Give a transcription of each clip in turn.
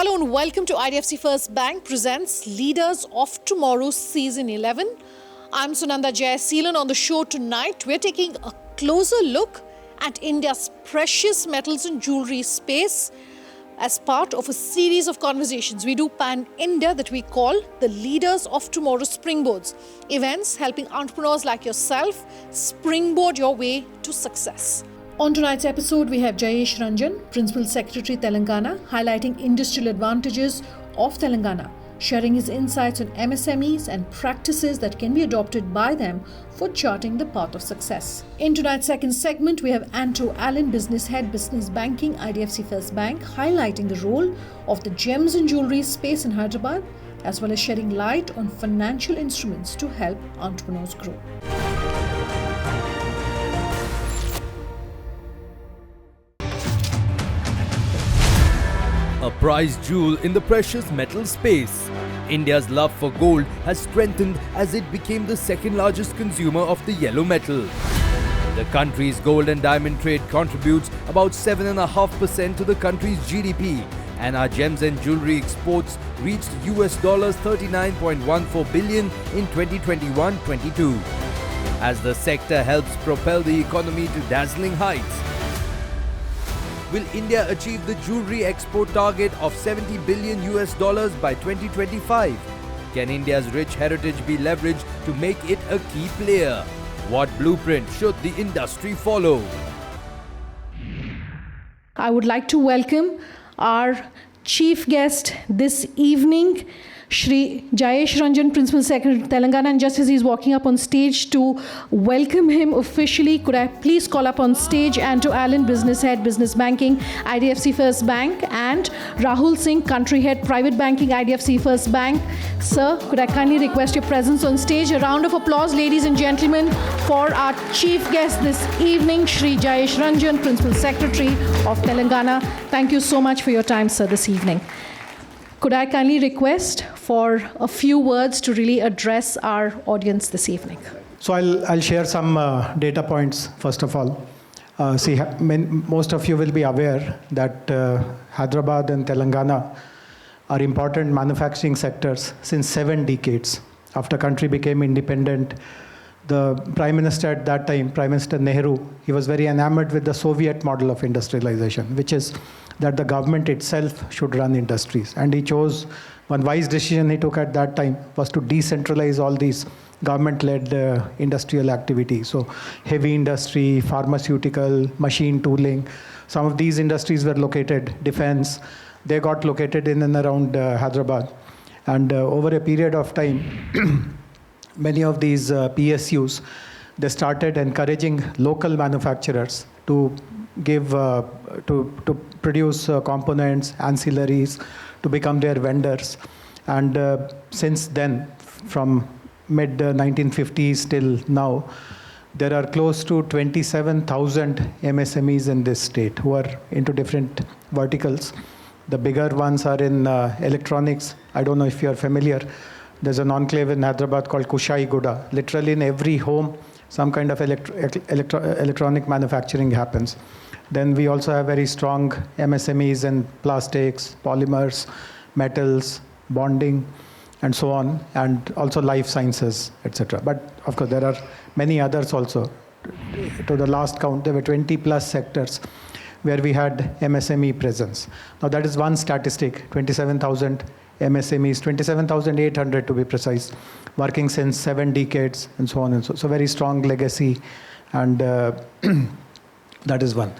Hello and welcome to IDFC FIRST Bank presents Leaders of Tomorrow Season 11. I'm Sunanda Jayesh Ranjan. On the show tonight, we're taking a closer look at India's precious metals and jewellery space as part of a series of conversations we do pan-India that we call the Leaders of Tomorrow Springboards. Events helping entrepreneurs like yourself springboard your way to success. On tonight's episode, we have Jayesh Ranjan, Principal Secretary, Telangana, highlighting industrial advantages of Telangana, sharing his insights on MSMEs and practices that can be adopted by them for charting the path of success. In tonight's second segment, we have Anto Alan, Business Head, Business Banking, IDFC FIRST Bank, highlighting the role of the gems and jewellery space in Hyderabad, as well as shedding light on financial instruments to help entrepreneurs grow. A prized jewel in the precious metal space. India's love for gold has strengthened as it became the second largest consumer of the yellow metal. The country's gold and diamond trade contributes about 7.5% to the country's GDP, and our gems and jewelry exports reached $39.14 billion in 2021-22. As the sector helps propel the economy to dazzling heights. Will India achieve the jewelry export target of $70 billion by 2025? Can India's rich heritage be leveraged to make it a key player? What blueprint should the industry follow? I would like to welcome our chief guest this evening, Shri Jayesh Ranjan, Principal Secretary, Telangana. And just as he's walking up on stage to welcome him officially, could I please call up on stage Anto Alan, Business Head, Business Banking, IDFC FIRST Bank, and Rahul Singh, Country Head, Private Banking, IDFC FIRST Bank. Sir, could I kindly request your presence on stage? A round of applause, ladies and gentlemen, for our chief guest this evening, Shri Jayesh Ranjan, Principal Secretary of Telangana. Thank you so much for your time, sir, this evening. Could I kindly request for a few words to really address our audience this evening? So I'll share some data points first of all. Most of you will be aware that Hyderabad and Telangana are important manufacturing sectors since 7 decades. After country became independent, the Prime Minister at that time, Prime Minister Nehru, he was very enamored with the Soviet model of industrialization, which is that the government itself should run industries. And he chose, one wise decision he took at that time was to decentralize all these government-led industrial activities. So heavy industry, pharmaceutical, machine tooling, some of these industries were located, defense, they got located in and around Hyderabad. And over a period of time, many of these PSUs, they started encouraging local manufacturers to give, to produce components, ancillaries, to become their vendors. And since then, from mid-1950s till now, there are close to 27,000 MSMEs in this state who are into different verticals. The bigger ones are in electronics. I don't know if you're familiar. There's an enclave in Hyderabad called Kushaiguda. Literally in every home, some kind of electronic manufacturing happens. Then we also have very strong MSMEs in plastics, polymers, metals, bonding, and so on, and also life sciences, etc. But of course, there are many others also. To the last count, there were 20 plus sectors where we had MSME presence. Now that is one statistic, 27,000 MSMEs, 27,800 to be precise, working since 7 decades and so on and so. So very strong legacy, and that is one.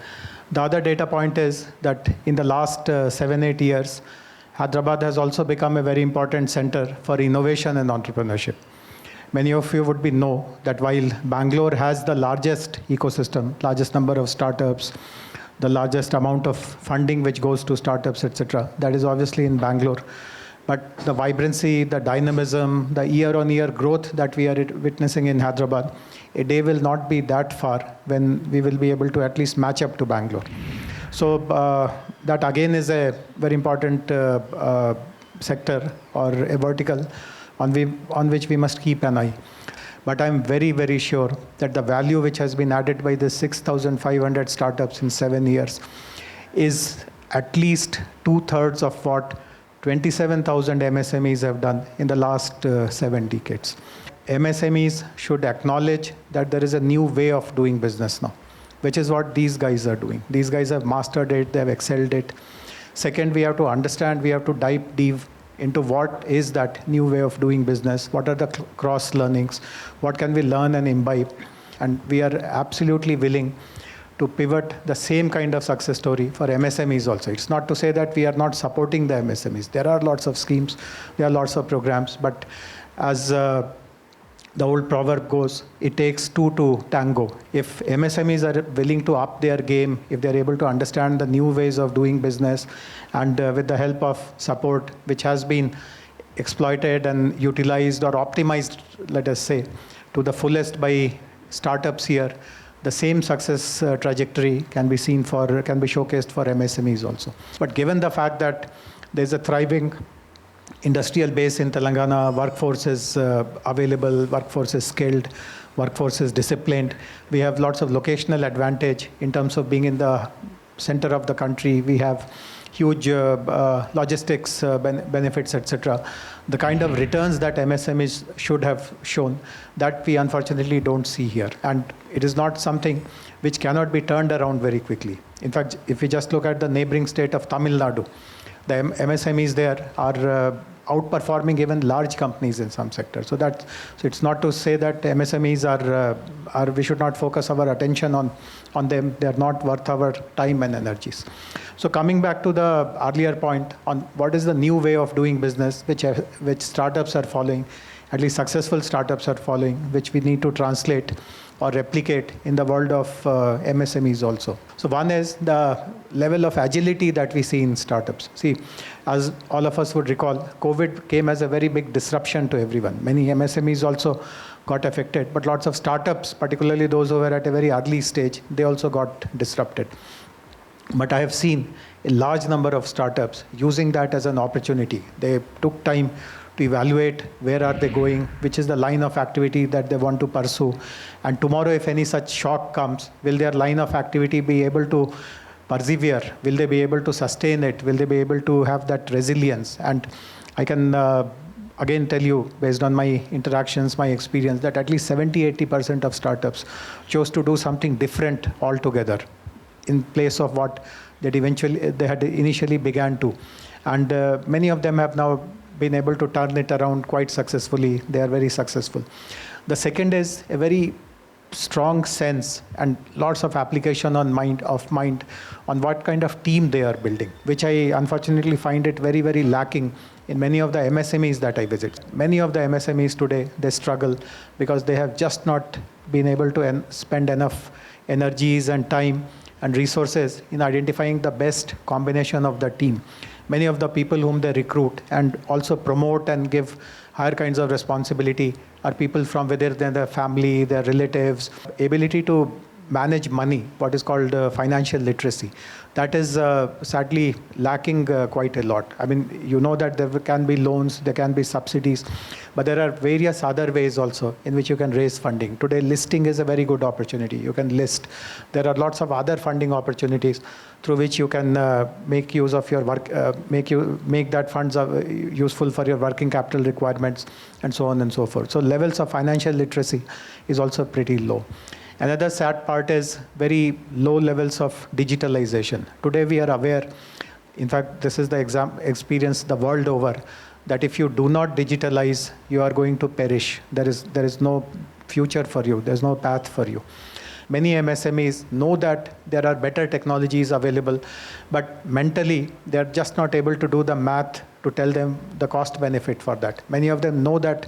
The other data point is that in the last 7-8 years, Hyderabad has also become a very important center for innovation and entrepreneurship. Many of you would know that while Bangalore has the largest ecosystem, largest number of startups, the largest amount of funding which goes to startups, etc., that is obviously in Bangalore. But the vibrancy, the dynamism, the year-on-year growth that we are witnessing in Hyderabad, a day will not be that far when we will be able to at least match up to Bangalore. So that again is a very important sector or a vertical on which we must keep an eye. But I'm very, very sure that the value which has been added by the 6,500 startups in 7 years is at least 2/3 of what 27,000 MSMEs have done in the last 7 decades. MSMEs should acknowledge that there is a new way of doing business now, which is what these guys are doing. These guys have mastered it, they have excelled it. Second, we have to understand, we have to dive deep into what is that new way of doing business, what are the cross learnings, what can we learn and imbibe. And we are absolutely willing to pivot the same kind of success story for MSMEs also. It's not to say that we are not supporting the MSMEs. There are lots of schemes, there are lots of programs, but as the old proverb goes, it takes two to tango. If MSMEs are willing to up their game, if they're able to understand the new ways of doing business, and with the help of support, which has been exploited and utilized or optimized, let us say, to the fullest by startups here, the same success trajectory can be showcased for MSMEs also. But given the fact that there's a thriving industrial base in Telangana, workforce is available, workforce is skilled, workforce is disciplined, we have lots of locational advantage in terms of being in the center of the country, we have huge logistics benefits, etc. The kind of returns that MSMEs should have shown, that we unfortunately don't see here. And it is not something which cannot be turned around very quickly. In fact, if we just look at the neighboring state of Tamil Nadu, the MSMEs there are outperforming even large companies in some sectors. So it's not to say that MSMEs are we should not focus our attention on them. They are not worth our time and energies. So coming back to the earlier point on what is the new way of doing business, which startups are following, at least successful startups are following, which we need to translate or replicate in the world of MSMEs also. So one is the level of agility that we see in startups. See, as all of us would recall, COVID came as a very big disruption to everyone. Many MSMEs also got affected, but lots of startups, particularly those who were at a very early stage, they also got disrupted. But I have seen a large number of startups using that as an opportunity. They took time to evaluate where are they going, which is the line of activity that they want to pursue. And tomorrow, if any such shock comes, will their line of activity be able to persevere? Will they be able to sustain it? Will they be able to have that resilience? And I can again tell you, based on my interactions, my experience, that at least 70-80% of startups chose to do something different altogether in place of what they had initially began to. And many of them have now been able to turn it around quite successfully. They are very successful. The second is a very strong sense and lots of application on mind on what kind of team they are building, which I unfortunately find it very, very lacking in many of the MSMEs that I visit. Many of the MSMEs today, they struggle because they have just not been able to spend enough energies and time and resources in identifying the best combination of the team. Many of the people whom they recruit and also promote and give higher kinds of responsibility are people from within their family, their relatives. Ability to manage money, what is called financial literacy, that is sadly lacking quite a lot. I mean, you know that there can be loans, there can be subsidies, but there are various other ways also in which you can raise funding. Today, listing is a very good opportunity. You can list. There are lots of other funding opportunities through which you can make use of your work, make that funds useful for your working capital requirements, and so on and so forth. So levels of financial literacy is also pretty low. Another sad part is very low levels of digitalization. Today we are aware, in fact, this is the experience the world over, that if you do not digitalize, you are going to perish. There is no future for you. There's no path for you. Many MSMEs know that there are better technologies available, but mentally they're just not able to do the math to tell them the cost benefit for that. Many of them know that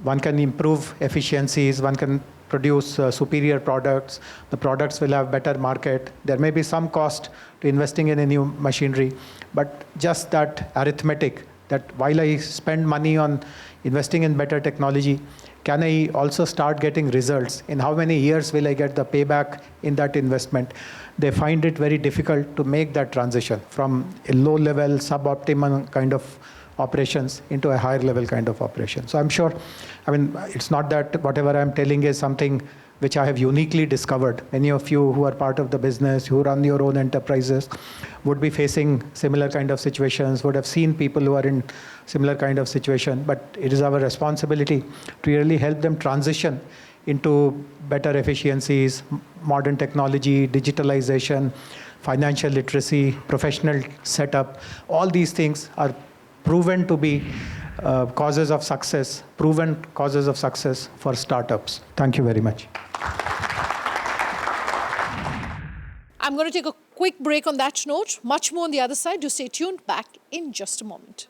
one can improve efficiencies, one can produce superior products, the products will have better market. There may be some cost to investing in a new machinery, but just that arithmetic, that while I spend money on investing in better technology, can I also start getting results? In how many years will I get the payback in that investment? They find it very difficult to make that transition from a low-level, suboptimal kind of operations into a higher level kind of operation. So I'm sure, I mean, it's not that whatever I'm telling is something which I have uniquely discovered. Many of you who are part of the business, who run your own enterprises, would be facing similar kind of situations, would have seen people who are in similar kind of situation. But it is our responsibility to really help them transition into better efficiencies, modern technology, digitalization, financial literacy, professional setup. All these things are proven to be causes of success, proven causes of success for startups. Thank you very much. I'm going to take a quick break on that note. Much more on the other side. Do stay tuned. Back in just a moment.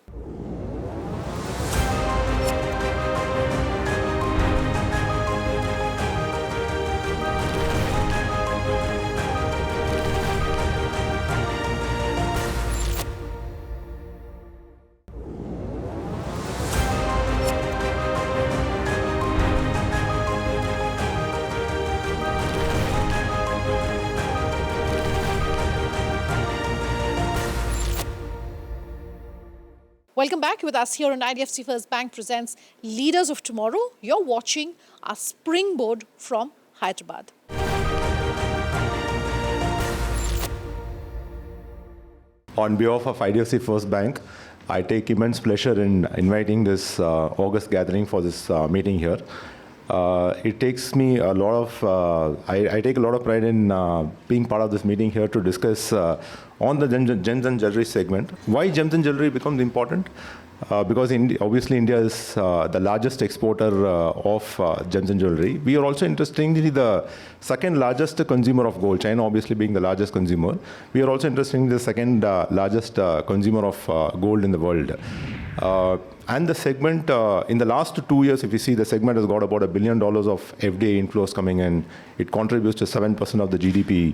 Welcome back. With us here on IDFC FIRST Bank presents Leaders of Tomorrow. You're watching our Springboard from Hyderabad. On behalf of IDFC FIRST Bank, I take immense pleasure in inviting this August gathering for this meeting here. It takes me a lot of, I take a lot of pride in being part of this meeting here to discuss on the gems and jewelry segment. Why gems and jewelry becomes important? Because obviously India is the largest exporter of gems and jewelry. We are also interestingly the second largest consumer of gold, China obviously being the largest consumer. We are also interestingly the second largest consumer of gold in the world. And the segment, in the last 2 years, if you see, the segment has got about $1 billion of FDI inflows coming in. It contributes to 7% of the GDP.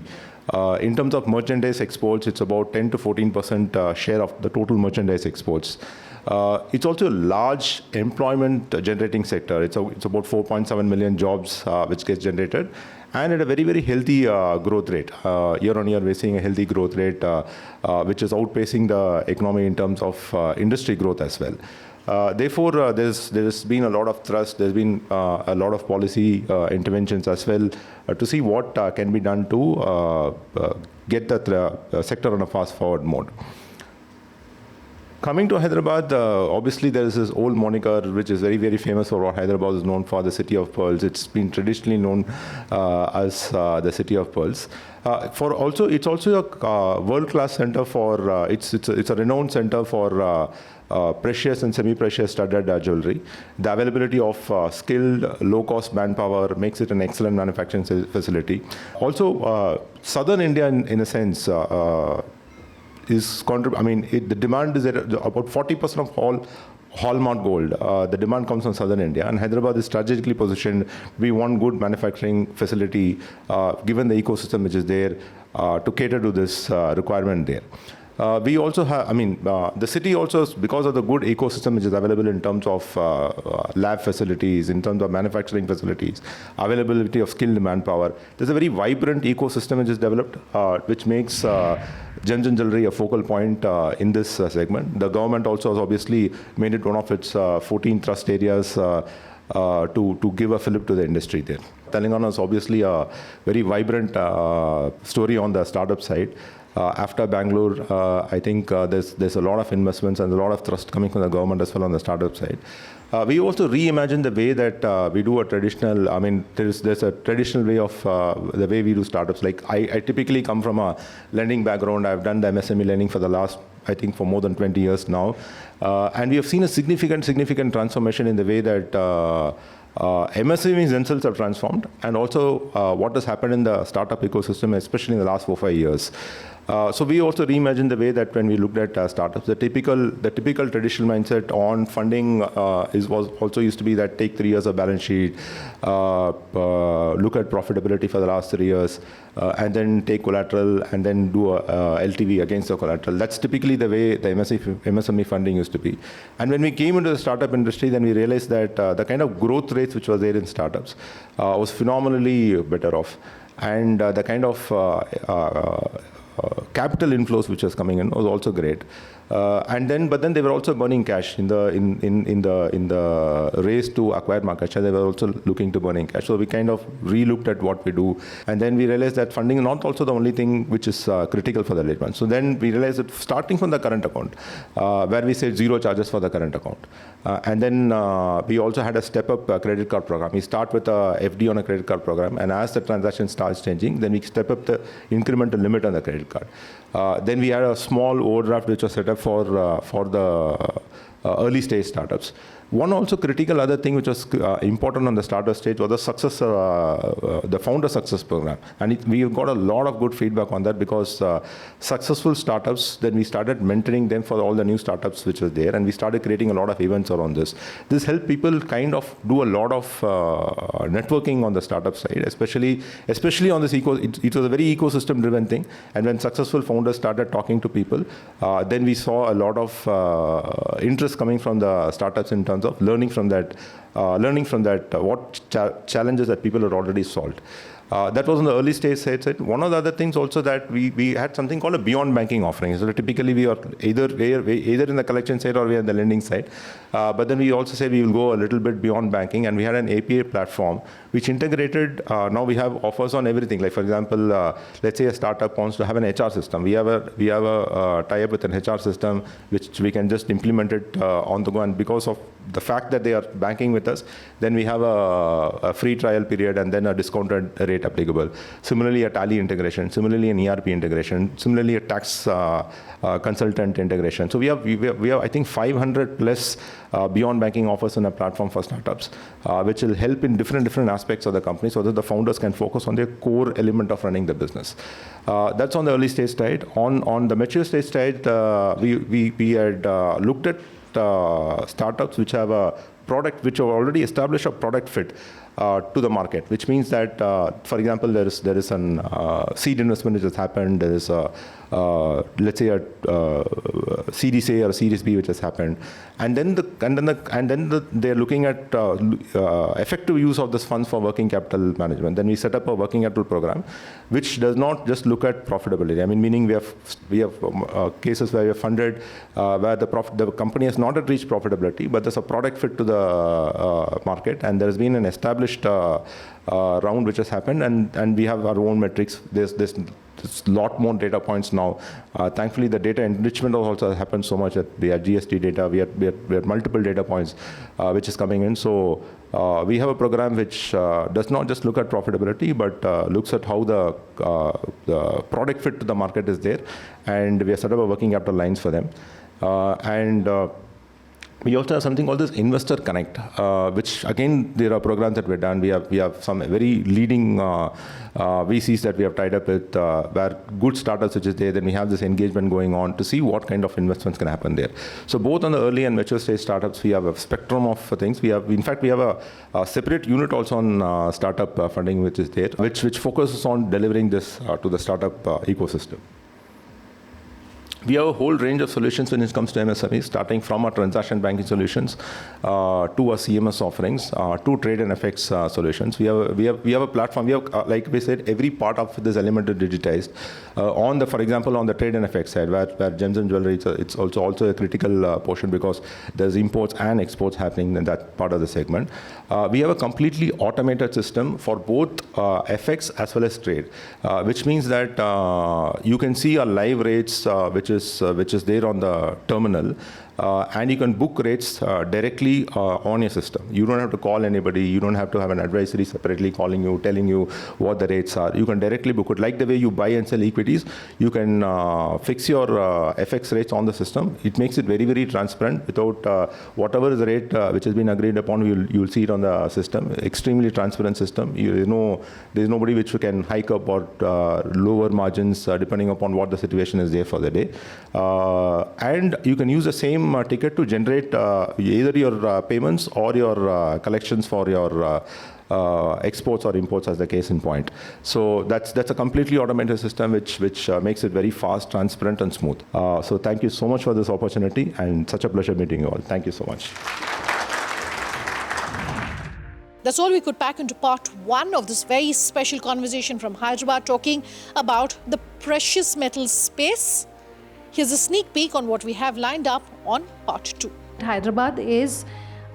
In terms of merchandise exports, it's about 10 to 14% share of the total merchandise exports. It's also a large employment generating sector. It's about 4.7 million jobs which gets generated, and at a very, very healthy growth rate. Year on year, we're seeing a healthy growth rate, which is outpacing the economy in terms of industry growth as well. Therefore, there's been a lot of thrust, there's been a lot of policy interventions as well to see what can be done to get the sector on a fast forward mode. Coming to Hyderabad, obviously there is this old moniker which is very, very famous for what Hyderabad is known for, the City of Pearls. It's been traditionally known as the City of Pearls. It's also a world-class center for, it's a renowned center for precious and semi-precious studded jewelry. The availability of skilled, low-cost manpower makes it an excellent manufacturing facility. Also, southern India, in a sense, the demand is at about 40% of all hallmark gold. The demand comes from southern India, and Hyderabad is strategically positioned to be one good manufacturing facility, given the ecosystem which is there, to cater to this requirement there. We also have, the city also, because of the good ecosystem which is available in terms of lab facilities, in terms of manufacturing facilities, availability of skilled manpower, there's a very vibrant ecosystem which is developed, which makes gems and jewelry a focal point in this segment. The government also has obviously made it one of its 14 trust areas to give a fillip to the industry there. Telangana is obviously a very vibrant story on the startup side. After Bangalore, I think there's a lot of investments and a lot of thrust coming from the government as well on the startup side. We also reimagine the way that we do a traditional, there's a traditional way of the way we do startups. Like I typically come from a lending background. I've done the MSME lending for the last, I think, for more than 20 years now. And we have seen a significant transformation in the way that MSMEs themselves have transformed, and also what has happened in the startup ecosystem, especially in the last 4-5 years. So we also reimagine the way that when we looked at startups, the typical traditional mindset on funding was also used to be that take 3 years of balance sheet, look at profitability for the last 3 years, and then take collateral and then do a LTV against the collateral. That's typically the way the MSME funding used to be. And when we came into the startup industry, then we realized that the kind of growth rates which was there in startups was phenomenally better off. And the kind of capital inflows which was coming in was also great. But then they were also burning cash in the race to acquire market share. They were also looking to burning cash. So we kind of re-looked at what we do, and then we realized that funding is not also the only thing which is critical for the late one. So then we realized that starting from the current account, where we said 0 charges for the current account, and then we also had a step-up credit card program. We start with a FD on a credit card program, and as the transaction starts changing, then we step up the incremental limit on the credit card. Then we had a small overdraft which was set up for the early stage startups. One also critical other thing which was important on the starter stage was the founder success program, and we've got a lot of good feedback on that, because successful startups, then we started mentoring them for all the new startups which was there, and we started creating a lot of events around this. This helped people kind of do a lot of networking on the startup side, especially on this it was a very ecosystem driven thing, and when successful founders started talking to people, then we saw a lot of interest coming from the startups in terms of learning from that what challenges that people had already solved. That was on the early stage side. One of the other things also that we had something called a beyond banking offering. So typically we are either in the collection side or we are in the lending side. But then we also said we will go a little bit beyond banking, and we had an API platform which integrated. Now we have offers on everything. Like for example, let's say a startup wants to have an HR system. We have a tie-up with an HR system which we can just implement it on the go. And because of the fact that they are banking with us, then we have a free trial period and then a discounted rate applicable. Similarly, a Tally integration. Similarly, an ERP integration. Similarly, a tax consultant integration. So we have I think 500 plus beyond banking offers in a platform for startups, which will help in different aspects of the company, so that the founders can focus on their core element of running the business. That's on the early stage side. On the mature stage side, we had looked at startups which have a product which have already established a product fit to the market, which means that, for example, there is an seed investment which has happened. There is let's say a Series A or a Series B which has happened, and then they're looking at effective use of this funds for working capital management. Then we set up a working capital program, which does not just look at profitability. I mean, meaning we have cases where we have funded where the company has not yet reached profitability, but there's a product fit to the market, and there has been an established round which has happened, and we have our own metrics. There's a lot more data points now. Thankfully, the data enrichment also happened so much that we have GST data, we have multiple data points which is coming in. So we have a program which does not just look at profitability, but looks at how the product fit to the market is there, and we have set up a working capital lines for them. We also have something called this Investor Connect, which again, there are programs that we've done. We have some very leading VCs that we have tied up with, where good startups which is there, then we have this engagement going on to see what kind of investments can happen there. So both on the early and mature stage startups, we have a spectrum of things. In fact, we have a separate unit also on startup funding which is there, which focuses on delivering this to the startup ecosystem. We have a whole range of solutions when it comes to MSMEs, starting from our transaction banking solutions to our CMS offerings, to trade and FX solutions. We have a platform. We have, like we said, every part of this element is digitized. For example, on the trade and FX side, where gems and jewelry, it's also a critical portion, because there's imports and exports happening in that part of the segment. We have a completely automated system for both FX as well as trade, which means that you can see our live rates, which is there on the terminal, and you can book rates directly on your system. You don't have to call anybody. You don't have to have an advisory separately calling you, telling you what the rates are. You can directly book it. Like the way you buy and sell equities, you can fix your FX rates on the system. It makes it very, very transparent. Without whatever is the rate which has been agreed upon, you'll see it on the system. Extremely transparent system. There's nobody which can hike up or lower margins depending upon what the situation is there for the day. And you can use the same ticket to generate either your payments or your collections for your exports or imports, as the case in point. So that's a completely automated system which makes it very fast, transparent, and smooth. So thank you so much for this opportunity, and such a pleasure meeting you all. Thank you so much. That's all we could pack into part one of this very special conversation from Hyderabad, talking about the precious metals space. Here's a sneak peek on what we have lined up on part 2. Hyderabad is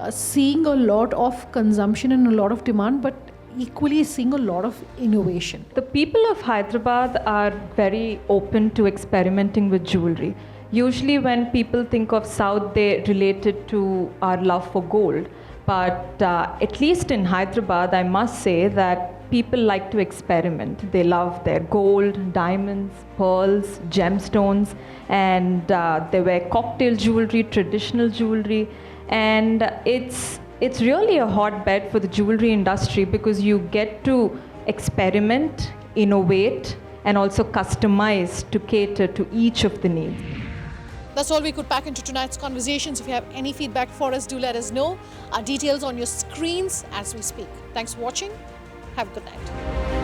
seeing a lot of consumption and a lot of demand, but equally seeing a lot of innovation. The people of Hyderabad are very open to experimenting with jewelry. Usually when people think of South, they relate it to our love for gold. But at least in Hyderabad, I must say that people like to experiment. They love their gold, diamonds, pearls, gemstones, and they wear cocktail jewelry, traditional jewelry, and it's really a hotbed for the jewelry industry because you get to experiment, innovate, and also customize to cater to each of the needs. That's all we could pack into tonight's conversations. If you have any feedback for us, do let us know. Our details on your screens as we speak. Thanks for watching. Have a good night.